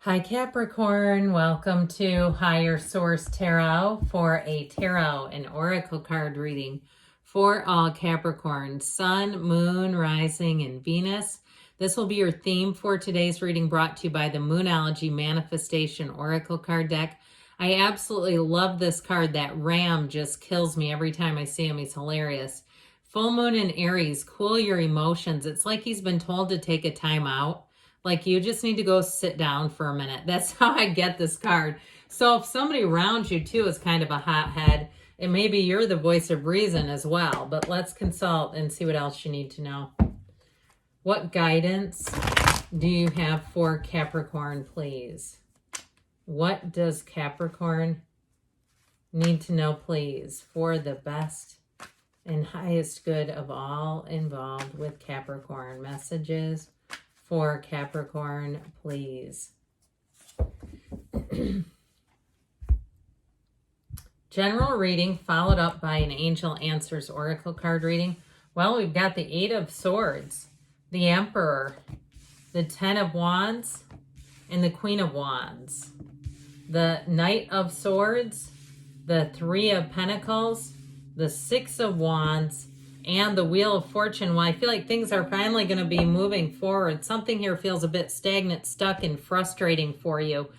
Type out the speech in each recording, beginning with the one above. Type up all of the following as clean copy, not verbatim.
Hi Capricorn, welcome to Higher Source Tarot for a tarot and oracle card reading for all Capricorn, Sun, Moon, Rising, and Venus. This will be your theme for today's reading, brought to you by the Moonology Manifestation Oracle card deck. I absolutely love this card. That Ram just kills me every time I see him. He's hilarious. Full Moon in Aries, cool your emotions. It's like he's been told to take a time out. Like you just need to go sit down for a minute. That's how I get this card. So if somebody around you too is kind of a hothead, and maybe you're the voice of reason as well, but let's consult and see what else you need to know. What guidance do you have for Capricorn, please? What does Capricorn need to know, please, for the best and highest good of all involved with Capricorn? Messages for Capricorn, please. General reading followed up by an Angel Answers Oracle card reading. Well, we've got the Eight of Swords, the Emperor, the Ten of Wands, and the Queen of Wands. The Knight of Swords, the Three of Pentacles, the Six of Wands, and the Wheel of Fortune. Well, I feel like things are finally going to be moving forward. Something here feels a bit stagnant, stuck, and frustrating for you.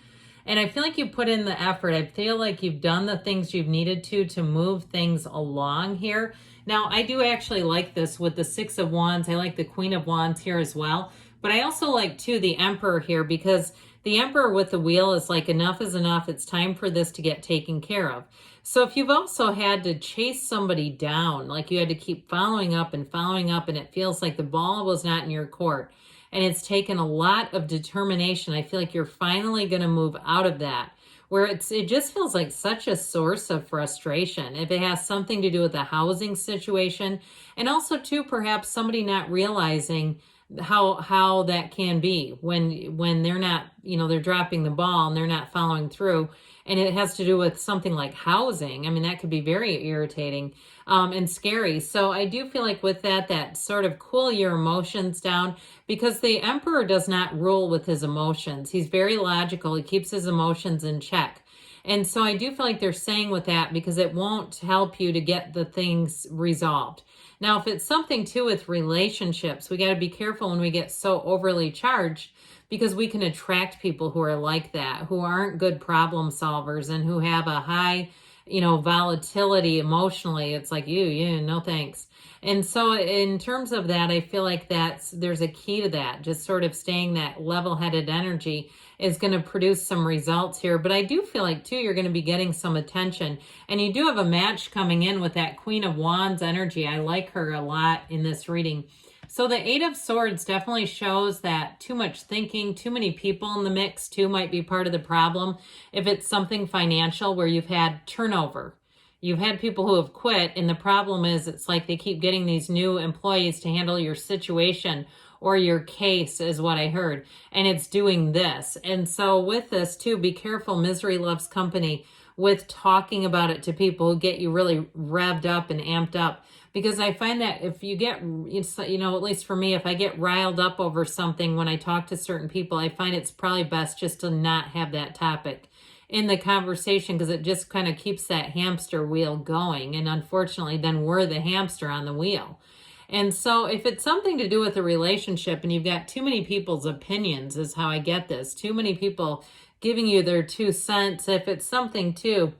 And I feel like you put in the effort. I feel like you've done the things you've needed to move things along here. Now, I do actually like this with the Six of Wands. I like the Queen of Wands here as well. But I also like, too, the Emperor here, because the Emperor with the wheel is like, enough is enough. It's time for this to get taken care of. So if you've also had to chase somebody down, like you had to keep following up, and it feels like the ball was not in your court, and it's taken a lot of determination, I feel like you're finally going to move out of that, where it just feels like such a source of frustration. If it has something to do with the housing situation, and also too, perhaps somebody not realizing how that can be when they're not, they're dropping the ball and they're not following through. And it has to do with something like housing. I mean, that could be very irritating and scary. So I do feel like with that sort of cool your emotions down, because the Emperor does not rule with his emotions. He's very logical. He keeps his emotions in check. And so I do feel like they're saying with that, because it won't help you to get the things resolved. Now, if it's something too with relationships, we got to be careful when we get so overly charged, because we can attract people who are like that, who aren't good problem solvers and who have a high, volatility emotionally. It's like, no thanks. And so in terms of that, I feel like there's a key to that. Just sort of staying that level-headed energy is going to produce some results here. But I do feel like, too, you're going to be getting some attention. And you do have a match coming in with that Queen of Wands energy. I like her a lot in this reading. So the Eight of Swords definitely shows that too much thinking, too many people in the mix too might be part of the problem. If it's something financial where you've had turnover, you've had people who have quit, and the problem is it's like they keep getting these new employees to handle your situation or your case, is what I heard, and it's doing this. And so with this too, be careful. Misery loves company with talking about it to people who get you really revved up and amped up. Because I find that if you get, at least for me, if I get riled up over something when I talk to certain people, I find it's probably best just to not have that topic in the conversation, because it just kind of keeps that hamster wheel going. And unfortunately, then we're the hamster on the wheel. And so if it's something to do with a relationship and you've got too many people's opinions, is how I get this, too many people giving you their 2 cents. If it's something too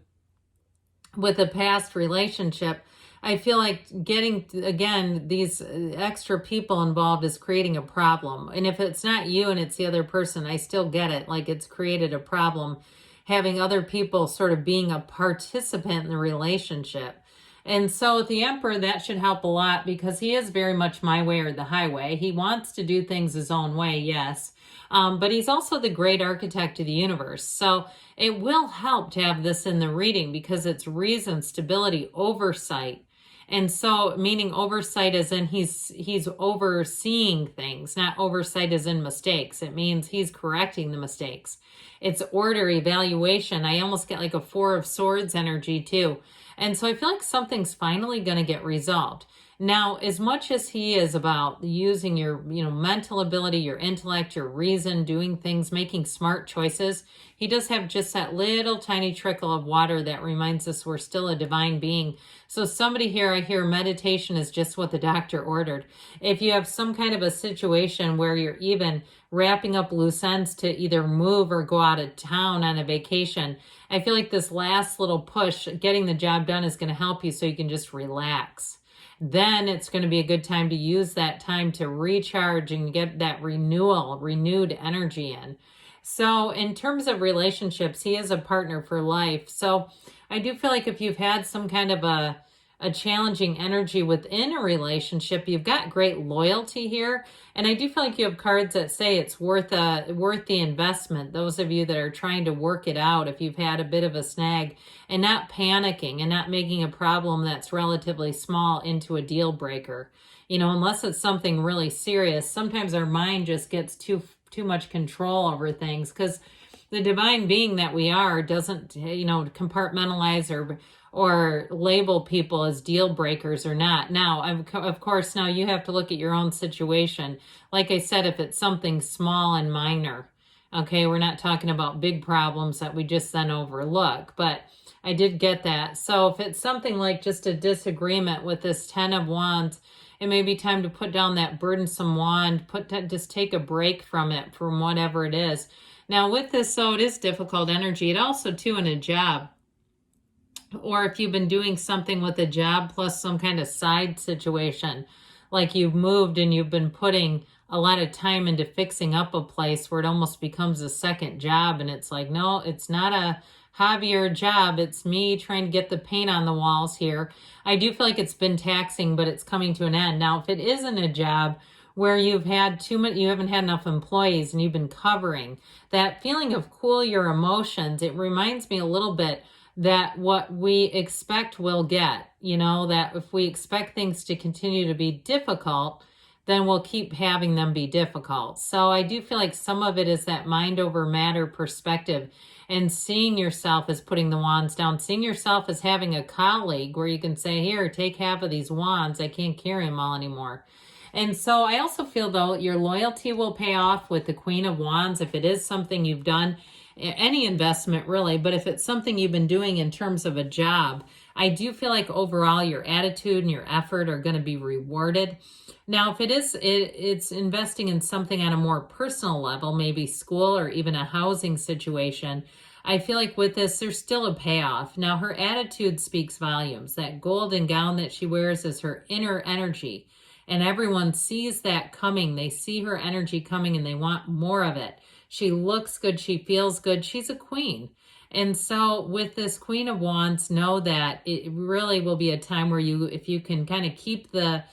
with a past relationship, I feel like getting, again, these extra people involved is creating a problem. And if it's not you and it's the other person, I still get it. Like, it's created a problem having other people sort of being a participant in the relationship. And so with the Emperor, that should help a lot, because he is very much my way or the highway. He wants to do things his own way, yes. But he's also the great architect of the universe. So it will help to have this in the reading, because it's reason, stability, oversight. And so, meaning oversight as in he's overseeing things, not oversight as in mistakes. It means he's correcting the mistakes. It's order, evaluation. I almost get like a Four of Swords energy too. And so I feel like something's finally going to get resolved. Now, as much as he is about using your, mental ability, your intellect, your reason, doing things, making smart choices, he does have just that little tiny trickle of water that reminds us we're still a divine being. So somebody here, I hear meditation is just what the doctor ordered. If you have some kind of a situation where you're even wrapping up loose ends to either move or go out of town on a vacation, I feel like this last little push, getting the job done, is going to help you so you can just relax. Then it's going to be a good time to use that time to recharge and get that renewed energy in. So in terms of relationships, he is a partner for life. So I do feel like if you've had some kind of a challenging energy within a relationship, you've got great loyalty here. And I do feel like you have cards that say it's worth the investment. Those of you that are trying to work it out, if you've had a bit of a snag, and not panicking and not making a problem that's relatively small into a deal breaker. Unless it's something really serious, sometimes our mind just gets too much control over things, because the divine being that we are doesn't, compartmentalize or label people as deal breakers or not. Now, of course, now you have to look at your own situation. Like I said, if it's something small and minor, okay, we're not talking about big problems that we just then overlook, but I did get that. So if it's something like just a disagreement with this 10 of Wands, it may be time to put down that burdensome wand, just take a break from it, from whatever it is. Now with this, so it is difficult energy. It also, too, in a job, or if you've been doing something with a job plus some kind of side situation, like you've moved and you've been putting a lot of time into fixing up a place where it almost becomes a second job, and it's like, no, it's not a hobby or job, it's me trying to get the paint on the walls here. I do feel like it's been taxing, but it's coming to an end. Now, if it isn't a job where you've had too much, you haven't had enough employees and you've been covering, that feeling of cool your emotions, it reminds me a little bit that what we expect we'll get, that if we expect things to continue to be difficult, then we'll keep having them be difficult. So I do feel like some of it is that mind over matter perspective, and seeing yourself as putting the wands down, seeing yourself as having a colleague where you can say, here, take half of these wands. I can't carry them all anymore. And so I also feel, though, your loyalty will pay off with the Queen of Wands if it is something you've done, any investment really, but if it's something you've been doing in terms of a job, I do feel like overall your attitude and your effort are going to be rewarded. Now, if it's investing in something on a more personal level, maybe school or even a housing situation, I feel like with this, there's still a payoff. Now, her attitude speaks volumes. That golden gown that she wears is her inner energy, and everyone sees that coming. They see her energy coming and they want more of it. She looks good. She feels good. She's a queen. And so with this Queen of Wands, know that it really will be a time where if you can kind of keep the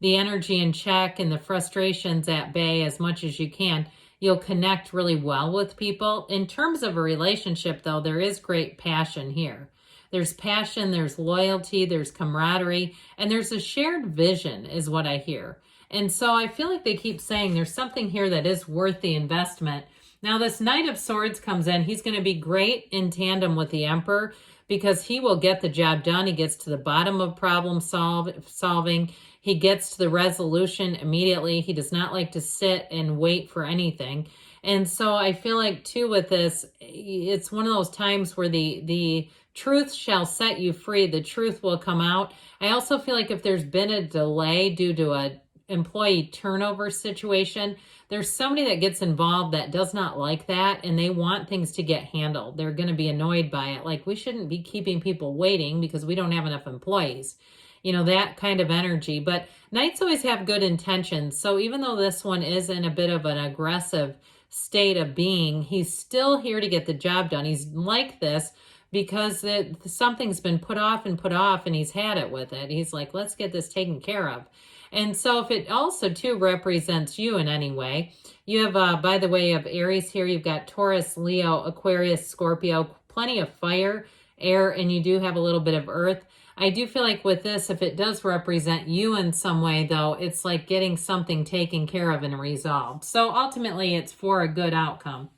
energy in check and the frustrations at bay as much as you can, you'll connect really well with people. In terms of a relationship, though, there is great passion here. There's passion, there's loyalty, there's camaraderie, and there's a shared vision is what I hear. And so I feel like they keep saying there's something here that is worth the investment. Now, this Knight of Swords comes in. He's going to be great in tandem with the Emperor because he will get the job done. He gets to the bottom of problem solving. He gets to the resolution immediately. He does not like to sit and wait for anything. And so I feel like, too, with this, it's one of those times where the truth shall set you free. The truth will come out. I also feel like if there's been a delay due to a employee turnover situation, there's somebody that gets involved that does not like that, and they want things to get handled. They're going to be annoyed by it. Like, we shouldn't be keeping people waiting because we don't have enough employees. That kind of energy. But Knights always have good intentions. So even though this one is in a bit of an aggressive state of being, he's still here to get the job done. He's like this because something's been put off, and he's had it with it. He's like, let's get this taken care of. And so if it also, too, represents you in any way, you have, by the way, of Aries here, you've got Taurus, Leo, Aquarius, Scorpio, plenty of fire, air, and you do have a little bit of earth. I do feel like with this, if it does represent you in some way, though, it's like getting something taken care of and resolved. So ultimately, it's for a good outcome.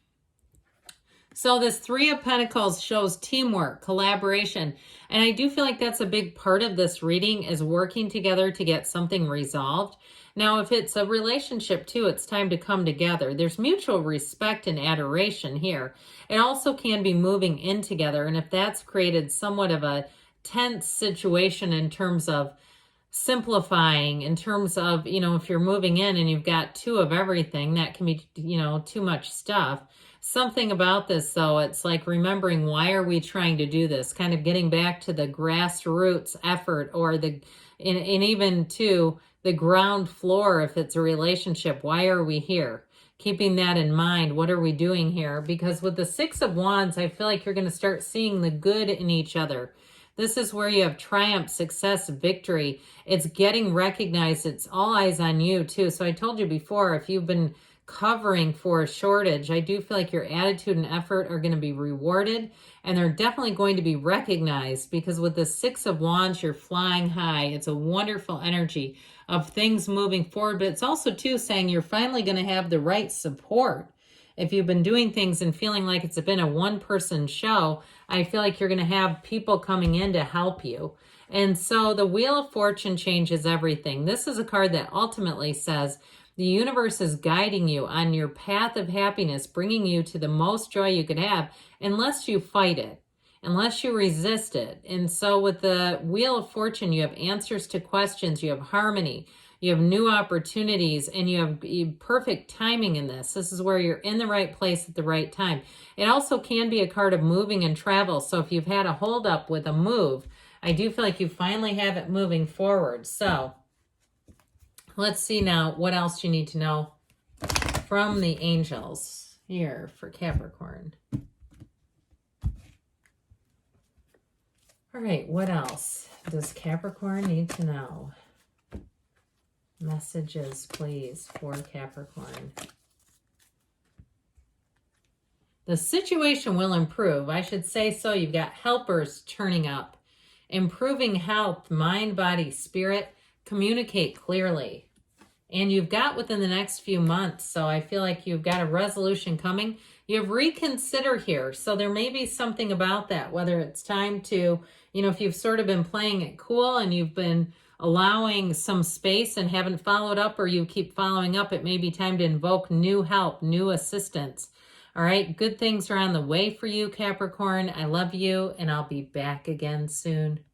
So this Three of Pentacles shows teamwork, collaboration. And I do feel like that's a big part of this reading is working together to get something resolved. Now, if it's a relationship too, it's time to come together. There's mutual respect and adoration here. It also can be moving in together. And if that's created somewhat of a tense situation in terms of simplifying, in terms of, if you're moving in and you've got two of everything, that can be, too much stuff. Something about this, though, it's like remembering, why are we trying to do this? Kind of getting back to the grassroots effort, or and even to the ground floor if it's a relationship. Why are we here? Keeping that in mind. What are we doing here? Because with the Six of Wands, I feel like you're going to start seeing the good in each other. This is where you have triumph, success, victory. It's getting recognized. It's all eyes on you, too. So I told you before, if you've been covering for a shortage, I do feel like your attitude and effort are going to be rewarded, and they're definitely going to be recognized, because with the Six of Wands, you're flying high. It's a wonderful energy of things moving forward, but it's also too saying you're finally going to have the right support. If you've been doing things and feeling like it's been a one-person show, I feel like you're going to have people coming in to help you. And so the Wheel of Fortune changes everything. This is a card that ultimately says the universe is guiding you on your path of happiness, bringing you to the most joy you could have, unless you fight it, unless you resist it. And so with the Wheel of Fortune, you have answers to questions, you have harmony, you have new opportunities, and you have perfect timing in this. This is where you're in the right place at the right time. It also can be a card of moving and travel. So if you've had a holdup with a move, I do feel like you finally have it moving forward. So let's see now what else you need to know from the angels here for Capricorn. All right, what else does Capricorn need to know? Messages, please, for Capricorn. The situation will improve. I should say so. You've got helpers turning up. Improving health, mind, body, spirit. Communicate clearly. And you've got within the next few months. So I feel like you've got a resolution coming. You have reconsider here. So there may be something about that, whether it's time to, if you've sort of been playing it cool and you've been allowing some space and haven't followed up, or you keep following up, it may be time to invoke new help, new assistance. All right, good things are on the way for you, Capricorn. I love you, and I'll be back again soon.